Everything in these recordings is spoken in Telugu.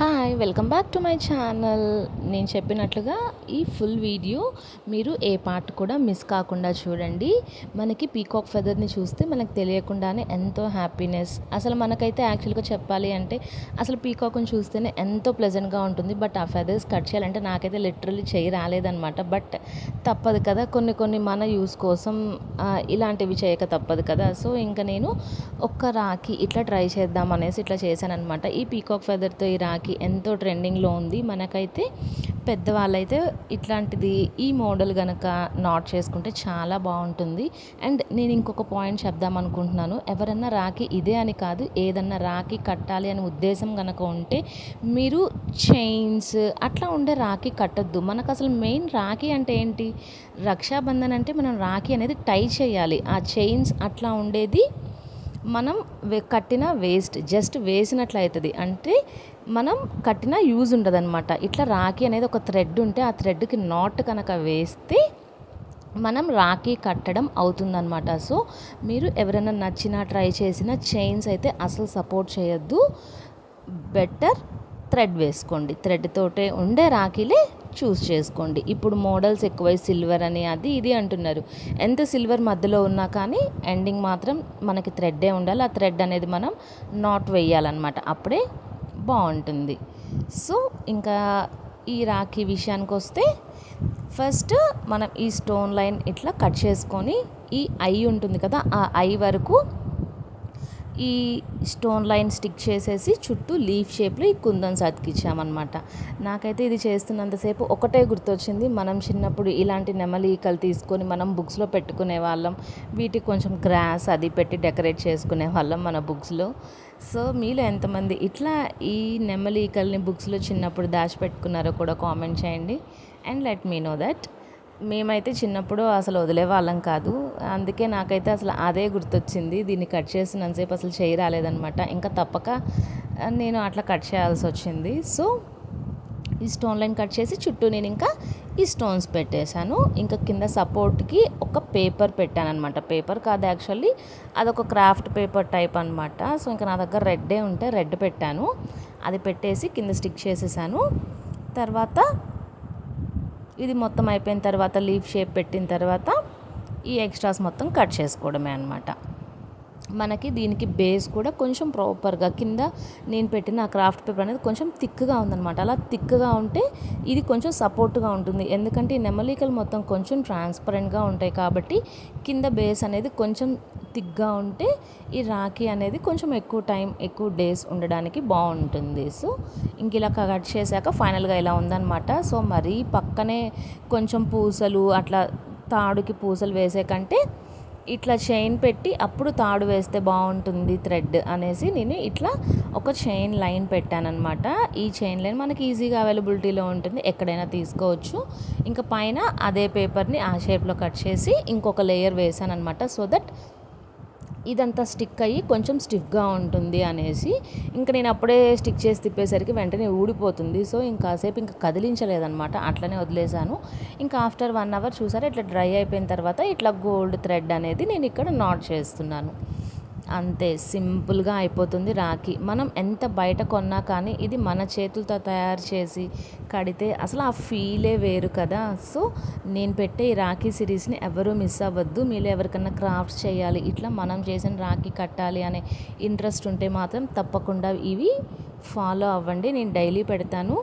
Hi welcome back to my channel. నేను చెప్పినట్లుగా ఈ ఫుల్ వీడియో మీరు ఏ పార్ట్ కూడా మిస్ కాకుండా చూడండి. మనకి పీకాక్ ఫెదర్ని చూస్తే మనకు తెలియకుండానే ఎంతో హ్యాపీనెస్. అసలు మనకైతే యాక్చువల్గా చెప్పాలి అంటే అసలు పీకాక్ని చూస్తేనే ఎంతో ప్లెజెంట్గా ఉంటుంది. బట్ ఆ ఫెదర్స్ కట్ చేయాలంటే నాకైతే లిటరల్లీ చేయి రాలేదనమాట. బట్ తప్పదు కదా, కొన్ని మన యూస్ కోసం ఇలాంటివి చేయక తప్పదు కదా. సో ఇంకా నేను ఒక్క రాఖీ ఇట్లా ట్రై చేద్దాం అనేసి ఇట్లా చేశాను అనమాట. ఈ పీకాక్ ఫెదర్తో ఈ రాఖీ ఎంతో ట్రెండింగ్లో ఉంది. మనకైతే పెద్దవాళ్ళైతే ఇట్లాంటిది ఈ మోడల్ కనుక నాట్ చేసుకుంటే చాలా బాగుంటుంది. అండ్ నేను ఇంకొక పాయింట్ చెప్దాం అనుకుంటున్నాను. ఎవరన్నా రాఖీ ఇదే అని కాదు, ఏదన్నా రాఖీ కట్టాలి అనే ఉద్దేశం కనుక ఉంటే మీరు చైన్స్ అట్లా ఉండే రాఖీ కట్టద్దు. మనకు అసలు మెయిన్ రాఖీ అంటే ఏంటి, రక్షాబంధన్ అంటే మనం రాఖీ అనేది టై చేయాలి. ఆ చైన్స్ అట్లా ఉండేది మనం కట్టిన వేస్ట్, జస్ట్ వేసినట్లు అవుతుంది. అంటే మనం కట్టిన యూజ్ ఉండదు అనమాట. ఇట్లా రాఖీ అనేది ఒక థ్రెడ్ ఉంటే ఆ థ్రెడ్కి నాట్ కనుక వేస్తే మనం రాఖీ కట్టడం అవుతుందన్నమాట. సో మీరు ఎవరైనా నచ్చినా ట్రై చేసిన చైన్స్ అయితే అసలు సపోర్ట్ చేయొద్దు. బెటర్ థ్రెడ్ వేసుకోండి. థ్రెడ్ తోటే ఉండే రాఖీలే చూస్ చేసుకోండి. ఇప్పుడు మోడల్స్ ఎక్కువై సిల్వర్ అని అది ఇది అంటున్నారు. ఎంత సిల్వర్ మధ్యలో ఉన్నా కానీ ఎండింగ్ మాత్రం మనకి థ్రెడ్డే ఉండాలి. ఆ థ్రెడ్ అనేది మనం నాట్ వేయాలన్నమాట, అప్పుడే బాగుంటుంది. సో ఇంకా ఈ రాఖీ విషయానికి వస్తే ఫస్ట్ మనం ఈ స్టోన్ లైన్ ఇట్లా కట్ చేసుకొని ఈ ఐ ఉంటుంది కదా, ఆ ఐ వరకు ఈ స్టోన్ లైన్ స్టిక్ చేసేసి చుట్టూ లీఫ్ షేప్లో ఈ కుందన్స్ అతికిచ్చామన్నమాట. నాకైతే ఇది చేస్తున్నంతసేపు ఒకటే గుర్తొచ్చింది, మనం చిన్నప్పుడు ఇలాంటి నెమలీకలు తీసుకొని మనం బుక్స్లో పెట్టుకునే వాళ్ళం. వీటికి కొంచెం గ్రాస్ అది పెట్టి డెకరేట్ చేసుకునే వాళ్ళం మన బుక్స్లో. సో మీలో ఎంతమంది ఇట్లా ఈ నెమలీకల్ని బుక్స్లో చిన్నప్పుడు దాచిపెట్టుకున్నారో కూడా కామెంట్ చేయండి. And let me know that. మేమైతే చిన్నప్పుడు అసలు వదిలే వాళ్ళం కాదు. అందుకే నాకైతే అసలు అదే గుర్తొచ్చింది. దీన్ని కట్ చేసినంతసేపు అసలు చేయి రాలేదనమాట. ఇంకా తప్పక నేను అట్లా కట్ చేయాల్సి వచ్చింది. సో ఈ స్టోన్ లైన్ కట్ చేసి చుట్టూ నేను ఇంకా ఈ స్టోన్స్ పెట్టేశాను. ఇంకా కింద సపోర్ట్కి ఒక పేపర్ పెట్టాను అనమాట. పేపర్ కాదు యాక్చువల్లీ అదొక క్రాఫ్ట్ పేపర్ టైప్ అనమాట. సో ఇంకా నా దగ్గర రెడ్డే ఉంటే రెడ్ పెట్టాను. అది పెట్టేసి కింద స్టిక్ చేసేసాను. తర్వాత ఇది మొత్తం అయిపోయిన తర్వాత లీఫ్ షేప్ పెట్టిన తర్వాత ఈ ఎక్స్ట్రాస్ మొత్తం కట్ చేసుకోవడమే అనమాట. మనకి దీనికి బేస్ కూడా కొంచెం ప్రాపర్గా కింద నేను పెట్టిన ఆ క్రాఫ్ట్ పేపర్ అనేది కొంచెం థిక్గా ఉందన్నమాట. అలా థిక్గా ఉంటే ఇది కొంచెం సపోర్ట్గా ఉంటుంది. ఎందుకంటే ఈ నెమలికలు మొత్తం కొంచెం ట్రాన్స్పరెంట్గా ఉంటాయి కాబట్టి కింద బేస్ అనేది కొంచెం థిక్గా ఉంటే ఈ రాఖీ అనేది కొంచెం ఎక్కువ టైం ఎక్కువ డేస్ ఉండడానికి బాగుంటుంది. సో ఇంక ఇలా కట్ చేశాక ఫైనల్గా ఇలా ఉందన్నమాట. సో మరీ పక్కనే కొంచెం పూసలు అట్లా తాడుకి పూసలు వేసే కంటే ఇట్లా చైన్ పెట్టి అప్పుడు తాడు వేస్తే బాగుంటుంది థ్రెడ్ అనేసి నేను ఇట్లా ఒక చైన్ లైన్ పెట్టానన్నమాట. ఈ చైన్ లైన్ మనకి ఈజీగా అవైలబిలిటీలో ఉంటుంది, ఎక్కడైనా తీసుకోవచ్చు. ఇంకా పైన అదే పేపర్ని ఆ షేప్లో కట్ చేసి ఇంకొక లేయర్ వేసాను అనమాట. సో దట్ ఇదంతా స్టిక్ అయ్యి కొంచెం స్టిఫ్గా ఉంటుంది అనేసి. ఇంకా నేను అప్పుడే స్టిక్ చేసి తిప్పేసరికి వెంటనే ఊడిపోతుంది. సో ఇంకాసేపు ఇంకా కదిలించలేదనమాట, అట్లనే వదిలేసాను. ఇంకా ఆఫ్టర్ 1 అవర్ చూసారా ఇట్లా డ్రై అయిపోయిన తర్వాత ఇట్లా గోల్డ్ థ్రెడ్ అనేది నేను ఇక్కడ నాట్ చేస్తున్నాను. అంతే సింపుల్గా అయిపోతుంది రాఖీ. మనం ఎంత బయట కొన్నా కానీ ఇది మన చేతులతో తయారు చేసి కడితే అసలు ఆ ఫీలే వేరు కదా. సో నేను పెట్టే ఈ రాఖీ సిరీస్ని ఎవరూ మిస్ అవ్వద్దు. మీరు ఎవరికన్నా క్రాఫ్ట్స్ చేయాలి, ఇట్లా మనం చేసిన రాఖీ కట్టాలి అనే ఇంట్రెస్ట్ ఉంటే మాత్రం తప్పకుండా ఇవి ఫాలో అవ్వండి. నేను డైలీ పెడతాను.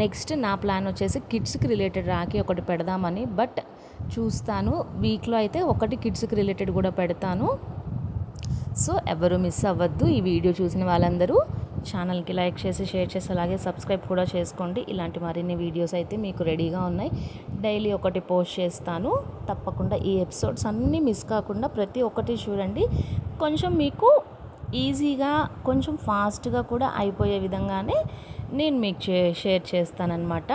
నెక్స్ట్ నా ప్లాన్ వచ్చేసి కిడ్స్కి రిలేటెడ్ రాఖీ ఒకటి పెడదామని. బట్ చూస్తాను, వీక్లో అయితే ఒకటి కిడ్స్కి రిలేటెడ్ కూడా పెడతాను. సో ఎవరు మిస్ అవ్వద్దు. ఈ వీడియో చూసిన వాళ్ళందరూ ఛానల్కి లైక్ చేసి షేర్ చేసి అలాగే సబ్స్క్రైబ్ కూడా చేసుకోండి. ఇలాంటి మరిన్ని వీడియోస్ అయితే మీకు రెడీగా ఉన్నాయి. డైలీ ఒకటి పోస్ట్ చేస్తాను. తప్పకుండా ఈ ఎపిసోడ్స్ అన్నీ మిస్ కాకుండా ప్రతి ఒక్కటి చూడండి. కొంచెం మీకు ఈజీగా కొంచెం ఫాస్ట్గా కూడా అయిపోయే విధంగానే నేను మీకు షేర్ చేస్తానన్నమాట.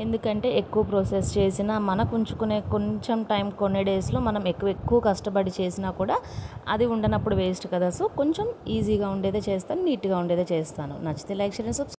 ఎందుకంటే ఎక్కువ ప్రాసెస్ చేసినా మనకు ఉంచుకునే కొంచెం టైం కొన్ని డేస్లో మనం ఎక్కువ కష్టపడి చేసినా కూడా అది ఉండనప్పుడు వేస్ట్ కదా. సో కొంచెం ఈజీగా ఉండేదే చేస్తాను, నీట్గా ఉండేదే చేస్తాను. నచ్చితే లైక్ షేర్ అండ్ సబ్స్క్రైబ్.